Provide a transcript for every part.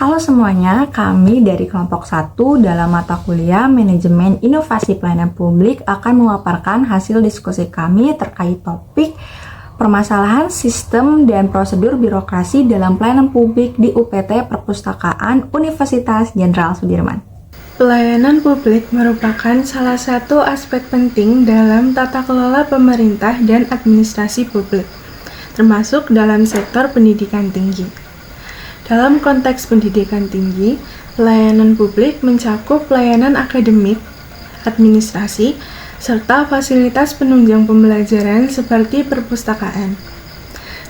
Halo semuanya, kami dari kelompok 1 dalam mata kuliah Manajemen Inovasi Pelayanan Publik akan memaparkan hasil diskusi kami terkait topik permasalahan sistem dan prosedur birokrasi dalam pelayanan publik di UPT Perpustakaan Universitas Jenderal Sudirman. Pelayanan publik merupakan salah satu aspek penting dalam tata kelola pemerintah dan administrasi publik, termasuk dalam sektor pendidikan tinggi. Dalam konteks pendidikan tinggi, pelayanan publik mencakup pelayanan akademik, administrasi, serta fasilitas penunjang pembelajaran seperti perpustakaan.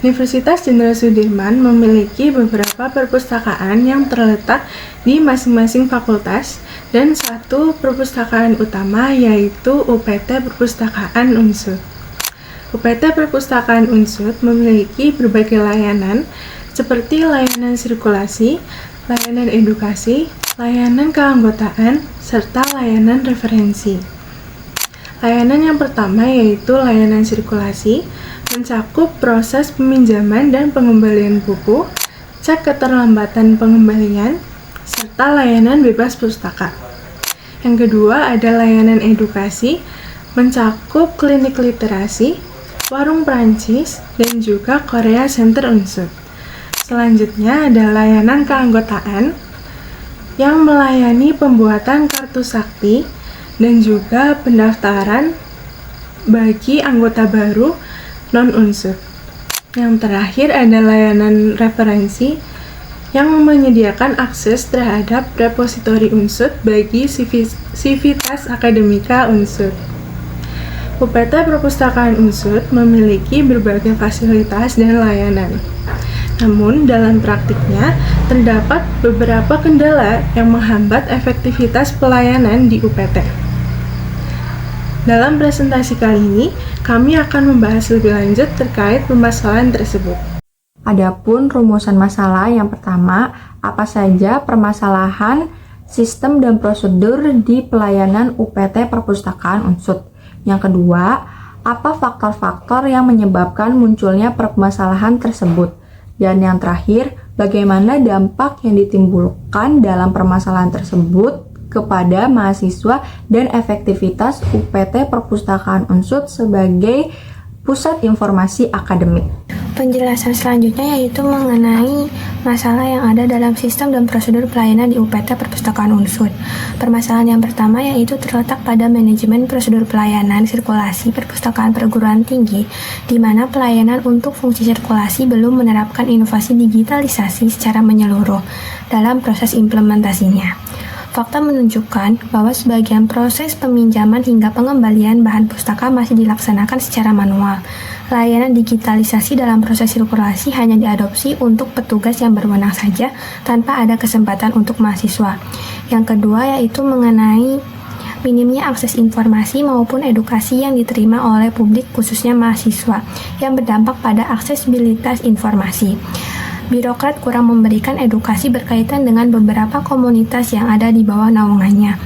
Universitas Jenderal Sudirman memiliki beberapa perpustakaan yang terletak di masing-masing fakultas dan satu perpustakaan utama yaitu UPT Perpustakaan Unsud. UPT Perpustakaan Unsud memiliki berbagai layanan seperti layanan sirkulasi, layanan edukasi, layanan keanggotaan, serta layanan referensi. Layanan yang pertama yaitu layanan sirkulasi, mencakup proses peminjaman dan pengembalian buku, cek keterlambatan pengembalian, serta layanan bebas pustaka. Yang kedua ada layanan edukasi, mencakup klinik literasi, warung Prancis, dan juga Korea Center Unsud. Selanjutnya ada layanan keanggotaan yang melayani pembuatan kartu sakti dan juga pendaftaran bagi anggota baru non-unsud. Yang terakhir ada layanan referensi yang menyediakan akses terhadap repositori unsud bagi Sivitas Akademika Unsud. UPT Perpustakaan Unsud memiliki berbagai fasilitas dan layanan. Namun, dalam praktiknya, terdapat beberapa kendala yang menghambat efektivitas pelayanan di UPT. Dalam presentasi kali ini, kami akan membahas lebih lanjut terkait permasalahan tersebut. Adapun rumusan masalah yang pertama, apa saja permasalahan sistem dan prosedur di pelayanan UPT Perpustakaan Unsud? Yang kedua, apa faktor-faktor yang menyebabkan munculnya permasalahan tersebut? Dan yang terakhir, bagaimana dampak yang ditimbulkan dalam permasalahan tersebut kepada mahasiswa dan efektivitas UPT Perpustakaan Unsud sebagai pusat informasi akademik. Penjelasan selanjutnya yaitu mengenai masalah yang ada dalam sistem dan prosedur pelayanan di UPT Perpustakaan Unsud. Permasalahan yang pertama yaitu terletak pada manajemen prosedur pelayanan sirkulasi perpustakaan perguruan tinggi, di mana pelayanan untuk fungsi sirkulasi belum menerapkan inovasi digitalisasi secara menyeluruh dalam proses implementasinya. Fakta menunjukkan bahwa sebagian proses peminjaman hingga pengembalian bahan pustaka masih dilaksanakan secara manual. Layanan digitalisasi dalam proses sirkulasi hanya diadopsi untuk petugas yang berwenang saja tanpa ada kesempatan untuk mahasiswa. Yang kedua yaitu mengenai minimnya akses informasi maupun edukasi yang diterima oleh publik khususnya mahasiswa yang berdampak pada aksesibilitas informasi. Birokrat kurang memberikan edukasi berkaitan dengan beberapa komunitas yang ada di bawah naungannya.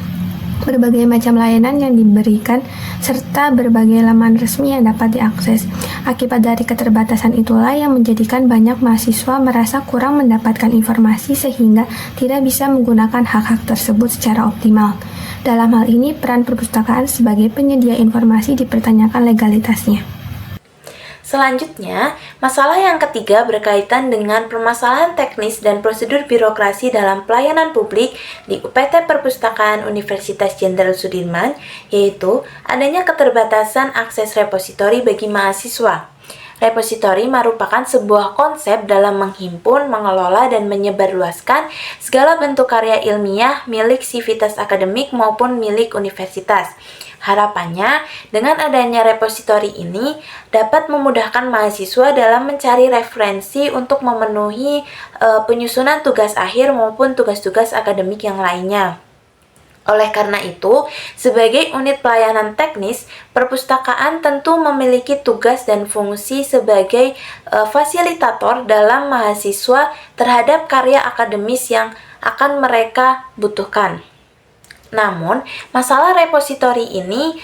Berbagai macam layanan yang diberikan, serta berbagai laman resmi yang dapat diakses. Akibat dari keterbatasan itulah yang menjadikan banyak mahasiswa merasa kurang mendapatkan informasi sehingga tidak bisa menggunakan hak-hak tersebut secara optimal. Dalam hal ini, peran perpustakaan sebagai penyedia informasi dipertanyakan legalitasnya. Selanjutnya, masalah yang ketiga berkaitan dengan permasalahan teknis dan prosedur birokrasi dalam pelayanan publik di UPT Perpustakaan Universitas Jenderal Sudirman, yaitu adanya keterbatasan akses repositori bagi mahasiswa. Repositori merupakan sebuah konsep dalam menghimpun, mengelola, dan menyebarluaskan segala bentuk karya ilmiah milik sivitas akademik maupun milik universitas. Harapannya, dengan adanya repositori ini dapat memudahkan mahasiswa dalam mencari referensi untuk memenuhi penyusunan tugas akhir maupun tugas-tugas akademik yang lainnya. Oleh karena itu, sebagai unit pelayanan teknis, perpustakaan tentu memiliki tugas dan fungsi sebagai fasilitator dalam mahasiswa terhadap karya akademis yang akan mereka butuhkan. Namun, masalah repositori ini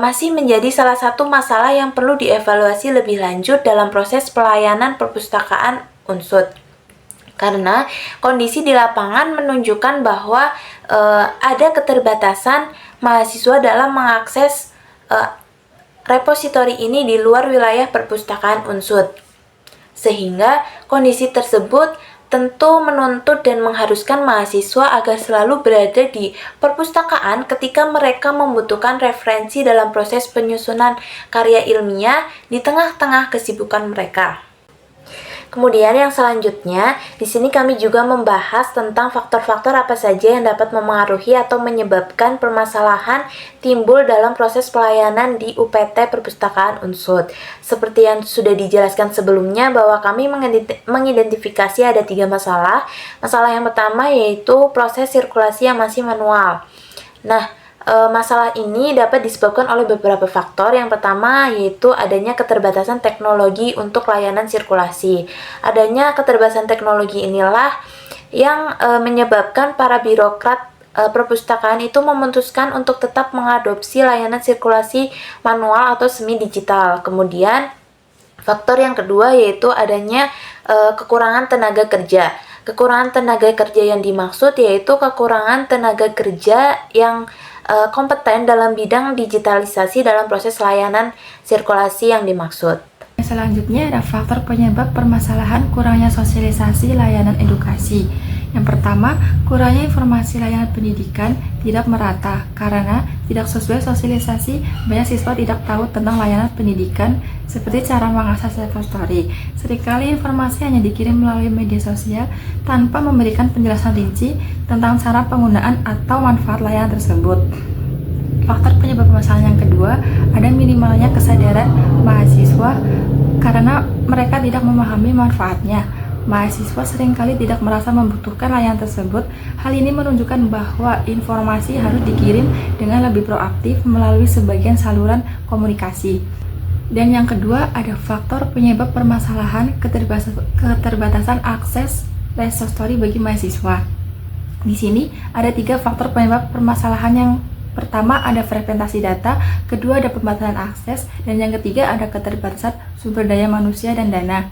masih menjadi salah satu masalah yang perlu dievaluasi lebih lanjut dalam proses pelayanan perpustakaan UNSUD. Karena kondisi di lapangan menunjukkan bahwa ada keterbatasan mahasiswa dalam mengakses repositori ini di luar wilayah perpustakaan UNSUD. Sehingga kondisi tersebut tentu menuntut dan mengharuskan mahasiswa agar selalu berada di perpustakaan ketika mereka membutuhkan referensi dalam proses penyusunan karya ilmiah di tengah-tengah kesibukan mereka. Kemudian yang selanjutnya, di sini kami juga membahas tentang faktor-faktor apa saja yang dapat memengaruhi atau menyebabkan permasalahan timbul dalam proses pelayanan di UPT Perpustakaan UNSUD. Seperti yang sudah dijelaskan sebelumnya bahwa kami mengidentifikasi ada 3 masalah. Masalah yang pertama yaitu proses sirkulasi yang masih manual. Nah, masalah ini dapat disebabkan oleh beberapa faktor. Yang pertama yaitu adanya keterbatasan teknologi untuk layanan sirkulasi. Adanya keterbatasan teknologi inilah yang menyebabkan para birokrat perpustakaan itu memutuskan untuk tetap mengadopsi layanan sirkulasi manual atau semi digital. Kemudian faktor yang kedua yaitu adanya kekurangan tenaga kerja. Kekurangan tenaga kerja yang dimaksud yaitu kekurangan tenaga kerja yang kompeten dalam bidang digitalisasi dalam proses layanan sirkulasi yang dimaksud. Selanjutnya ada faktor penyebab permasalahan kurangnya sosialisasi layanan edukasi. Yang pertama, kurangnya informasi layanan pendidikan tidak merata karena tidak sesuai sosialisasi. Banyak siswa tidak tahu tentang layanan pendidikan seperti cara mengakses repository. Seringkali informasi hanya dikirim melalui media sosial tanpa memberikan penjelasan rinci tentang cara penggunaan atau manfaat layanan tersebut. Faktor penyebab permasalahan yang kedua, ada minimalnya kesadaran mahasiswa karena mereka tidak memahami manfaatnya. Mahasiswa seringkali tidak merasa membutuhkan layanan tersebut. Hal ini menunjukkan bahwa informasi harus dikirim dengan lebih proaktif melalui sebagian saluran komunikasi. Dan yang kedua, ada faktor penyebab permasalahan keterbatasan akses repository bagi mahasiswa. Di sini ada 3 faktor penyebab permasalahan. Yang pertama ada fragmentasi data, kedua ada pembatasan akses, dan yang ketiga ada keterbatasan sumber daya manusia dan dana.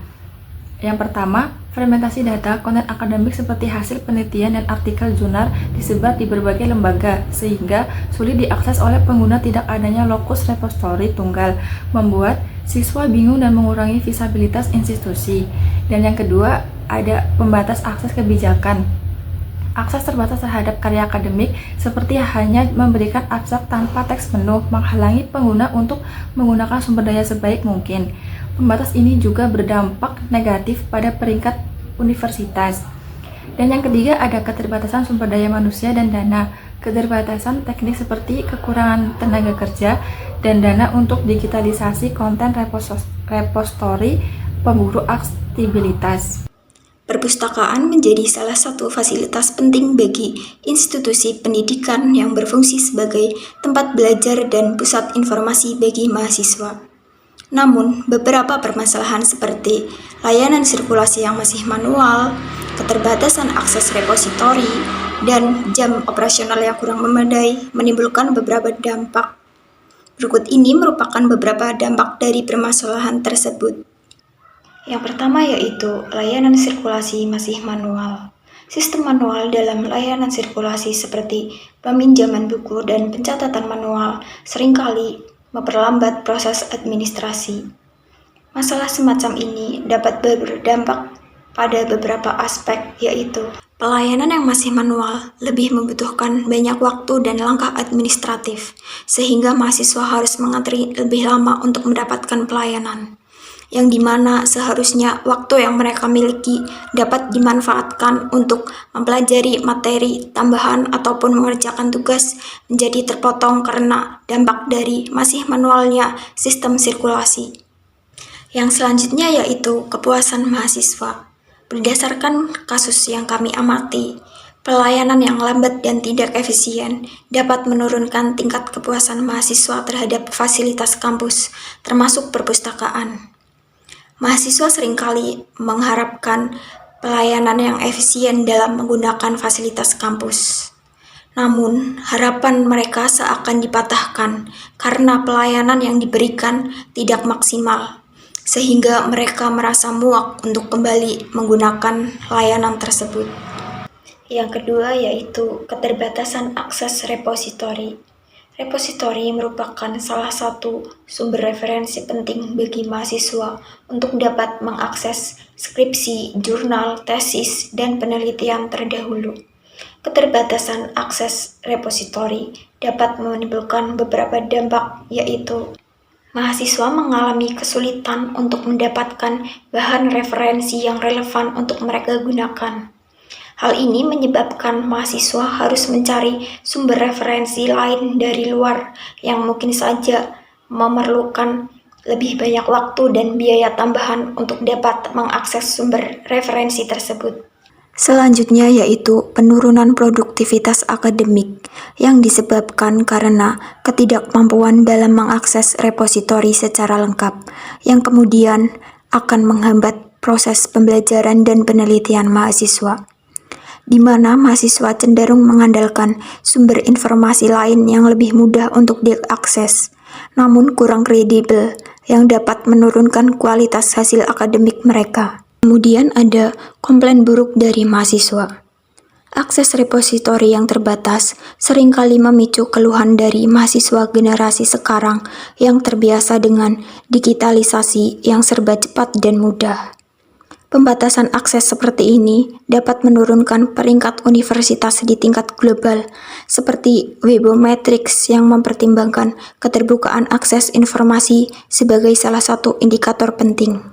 Yang pertama, fragmentasi data. Konten akademik seperti hasil penelitian dan artikel jurnal disebar di berbagai lembaga sehingga sulit diakses oleh pengguna. Tidak adanya lokus repository tunggal membuat siswa bingung dan mengurangi visibilitas institusi. Dan yang kedua, ada pembatas akses kebijakan. Akses terbatas terhadap karya akademik seperti hanya memberikan abstrak tanpa teks penuh, menghalangi pengguna untuk menggunakan sumber daya sebaik mungkin. Pembatas ini juga berdampak negatif pada peringkat universitas. Dan yang ketiga ada keterbatasan sumber daya manusia dan dana. Keterbatasan teknik seperti kekurangan tenaga kerja dan dana untuk digitalisasi konten repository, pemburu aksesibilitas. Perpustakaan menjadi salah satu fasilitas penting bagi institusi pendidikan yang berfungsi sebagai tempat belajar dan pusat informasi bagi mahasiswa. Namun, beberapa permasalahan seperti layanan sirkulasi yang masih manual, keterbatasan akses repositori, dan jam operasional yang kurang memadai menimbulkan beberapa dampak. Berikut ini merupakan beberapa dampak dari permasalahan tersebut. Yang pertama yaitu layanan sirkulasi masih manual. Sistem manual dalam layanan sirkulasi seperti peminjaman buku dan pencatatan manual seringkali memperlambat proses administrasi. Masalah semacam ini dapat berdampak pada beberapa aspek, yaitu pelayanan yang masih manual lebih membutuhkan banyak waktu dan langkah administratif, sehingga mahasiswa harus mengantri lebih lama untuk mendapatkan pelayanan, yang dimana seharusnya waktu yang mereka miliki dapat dimanfaatkan untuk mempelajari materi tambahan ataupun mengerjakan tugas menjadi terpotong karena dampak dari masih manualnya sistem sirkulasi. Yang selanjutnya yaitu kepuasan mahasiswa. Berdasarkan kasus yang kami amati, Pelayanan yang lambat dan tidak efisien dapat menurunkan tingkat kepuasan mahasiswa terhadap fasilitas kampus, termasuk perpustakaan. Mahasiswa seringkali mengharapkan pelayanan yang efisien dalam menggunakan fasilitas kampus. Namun, harapan mereka seakan dipatahkan karena pelayanan yang diberikan tidak maksimal, sehingga mereka merasa muak untuk kembali menggunakan layanan tersebut. Yang kedua yaitu keterbatasan akses repositori. Repositori merupakan salah satu sumber referensi penting bagi mahasiswa untuk dapat mengakses skripsi, jurnal, tesis, dan penelitian terdahulu. Keterbatasan akses repositori dapat menimbulkan beberapa dampak, yaitu mahasiswa mengalami kesulitan untuk mendapatkan bahan referensi yang relevan untuk mereka gunakan. Hal ini menyebabkan mahasiswa harus mencari sumber referensi lain dari luar yang mungkin saja memerlukan lebih banyak waktu dan biaya tambahan untuk dapat mengakses sumber referensi tersebut. Selanjutnya yaitu penurunan produktivitas akademik yang disebabkan karena ketidakmampuan dalam mengakses repositori secara lengkap, yang kemudian akan menghambat proses pembelajaran dan penelitian mahasiswa, di mana mahasiswa cenderung mengandalkan sumber informasi lain yang lebih mudah untuk diakses, namun kurang kredibel, yang dapat menurunkan kualitas hasil akademik mereka. Kemudian ada komplain buruk dari mahasiswa. Akses repositori yang terbatas seringkali memicu keluhan dari mahasiswa generasi sekarang yang terbiasa dengan digitalisasi yang serba cepat dan mudah. Pembatasan akses seperti ini dapat menurunkan peringkat universitas di tingkat global, seperti Webometrics yang mempertimbangkan keterbukaan akses informasi sebagai salah satu indikator penting.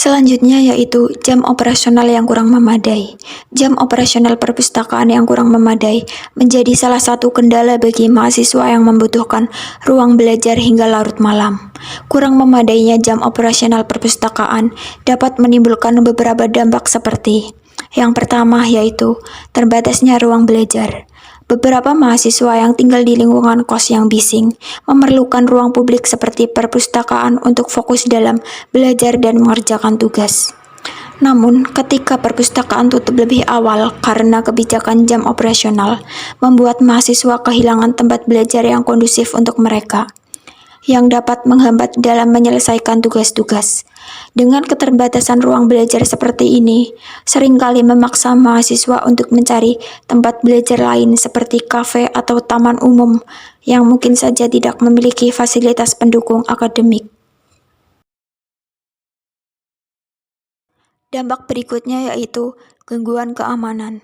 Selanjutnya yaitu jam operasional yang kurang memadai. Jam operasional perpustakaan yang kurang memadai menjadi salah satu kendala bagi mahasiswa yang membutuhkan ruang belajar hingga larut malam. Kurang memadainya jam operasional perpustakaan dapat menimbulkan beberapa dampak seperti: yang pertama yaitu terbatasnya ruang belajar. Beberapa mahasiswa yang tinggal di lingkungan kos yang bising memerlukan ruang publik seperti perpustakaan untuk fokus dalam belajar dan mengerjakan tugas. Namun, ketika perpustakaan tutup lebih awal karena kebijakan jam operasional, membuat mahasiswa kehilangan tempat belajar yang kondusif untuk mereka, yang dapat menghambat dalam menyelesaikan tugas-tugas. Dengan keterbatasan ruang belajar seperti ini, seringkali memaksa mahasiswa untuk mencari tempat belajar lain seperti kafe atau taman umum yang mungkin saja tidak memiliki fasilitas pendukung akademik. Dampak berikutnya yaitu gangguan keamanan.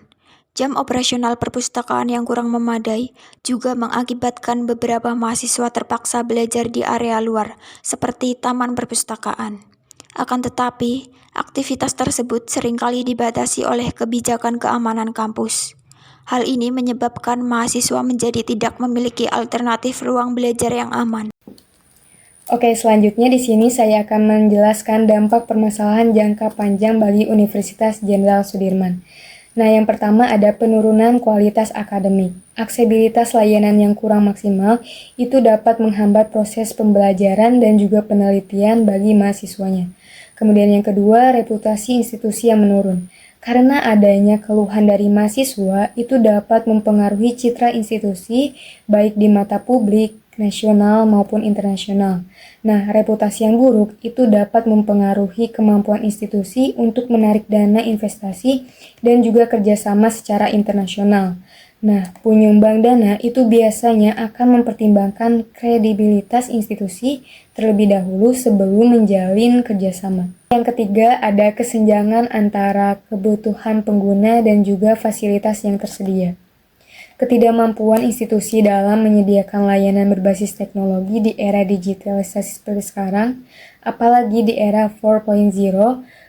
Jam operasional perpustakaan yang kurang memadai juga mengakibatkan beberapa mahasiswa terpaksa belajar di area luar, seperti taman perpustakaan. Akan tetapi, aktivitas tersebut seringkali dibatasi oleh kebijakan keamanan kampus. Hal ini menyebabkan mahasiswa menjadi tidak memiliki alternatif ruang belajar yang aman. Oke, selanjutnya di sini saya akan menjelaskan dampak permasalahan jangka panjang bagi Universitas Jenderal Sudirman. Nah, yang pertama ada penurunan kualitas akademik. Aksesibilitas layanan yang kurang maksimal itu dapat menghambat proses pembelajaran dan juga penelitian bagi mahasiswanya. Kemudian yang kedua, reputasi institusi yang menurun. Karena adanya keluhan dari mahasiswa, itu dapat mempengaruhi citra institusi baik di mata publik, nasional maupun internasional. Nah, reputasi yang buruk itu dapat mempengaruhi kemampuan institusi untuk menarik dana investasi dan juga kerjasama secara internasional. Nah, penyumbang dana itu biasanya akan mempertimbangkan kredibilitas institusi terlebih dahulu sebelum menjalin kerjasama. Yang ketiga, ada kesenjangan antara kebutuhan pengguna dan juga fasilitas yang tersedia. Ketidakmampuan institusi dalam menyediakan layanan berbasis teknologi di era digitalisasi seperti sekarang, apalagi di era 4.0,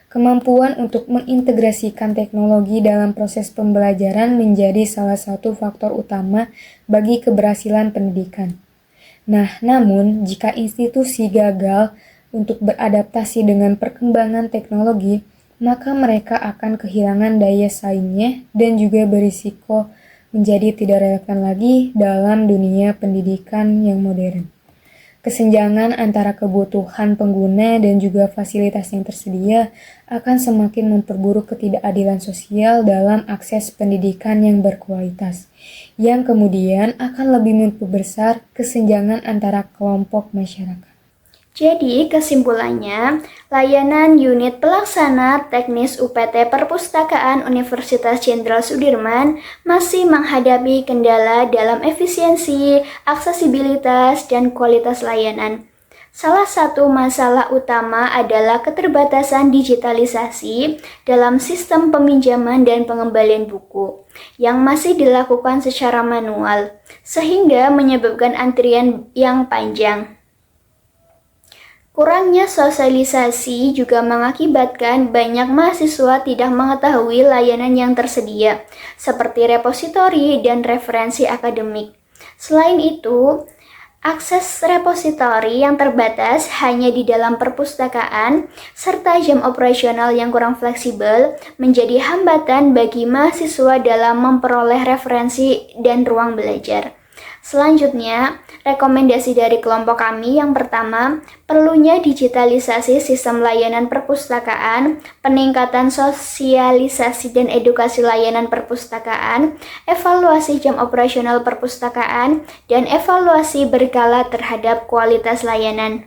kemampuan untuk mengintegrasikan teknologi dalam proses pembelajaran menjadi salah satu faktor utama bagi keberhasilan pendidikan. Nah, namun jika institusi gagal untuk beradaptasi dengan perkembangan teknologi, maka mereka akan kehilangan daya saingnya dan juga berisiko menjadi tidak relevan lagi dalam dunia pendidikan yang modern. Kesenjangan antara kebutuhan pengguna dan juga fasilitas yang tersedia akan semakin memperburuk ketidakadilan sosial dalam akses pendidikan yang berkualitas, yang kemudian akan lebih memperbesar kesenjangan antara kelompok masyarakat. Jadi, kesimpulannya, layanan unit pelaksana teknis UPT Perpustakaan Universitas Jenderal Sudirman masih menghadapi kendala dalam efisiensi, aksesibilitas, dan kualitas layanan. Salah satu masalah utama adalah keterbatasan digitalisasi dalam sistem peminjaman dan pengembalian buku yang masih dilakukan secara manual, sehingga menyebabkan antrian yang panjang. Kurangnya sosialisasi juga mengakibatkan banyak mahasiswa tidak mengetahui layanan yang tersedia, seperti repositori dan referensi akademik. Selain itu, akses repositori yang terbatas hanya di dalam perpustakaan, serta jam operasional yang kurang fleksibel menjadi hambatan bagi mahasiswa dalam memperoleh referensi dan ruang belajar. Selanjutnya, rekomendasi dari kelompok kami yang pertama, perlunya digitalisasi sistem layanan perpustakaan, peningkatan sosialisasi dan edukasi layanan perpustakaan, evaluasi jam operasional perpustakaan, dan evaluasi berkala terhadap kualitas layanan.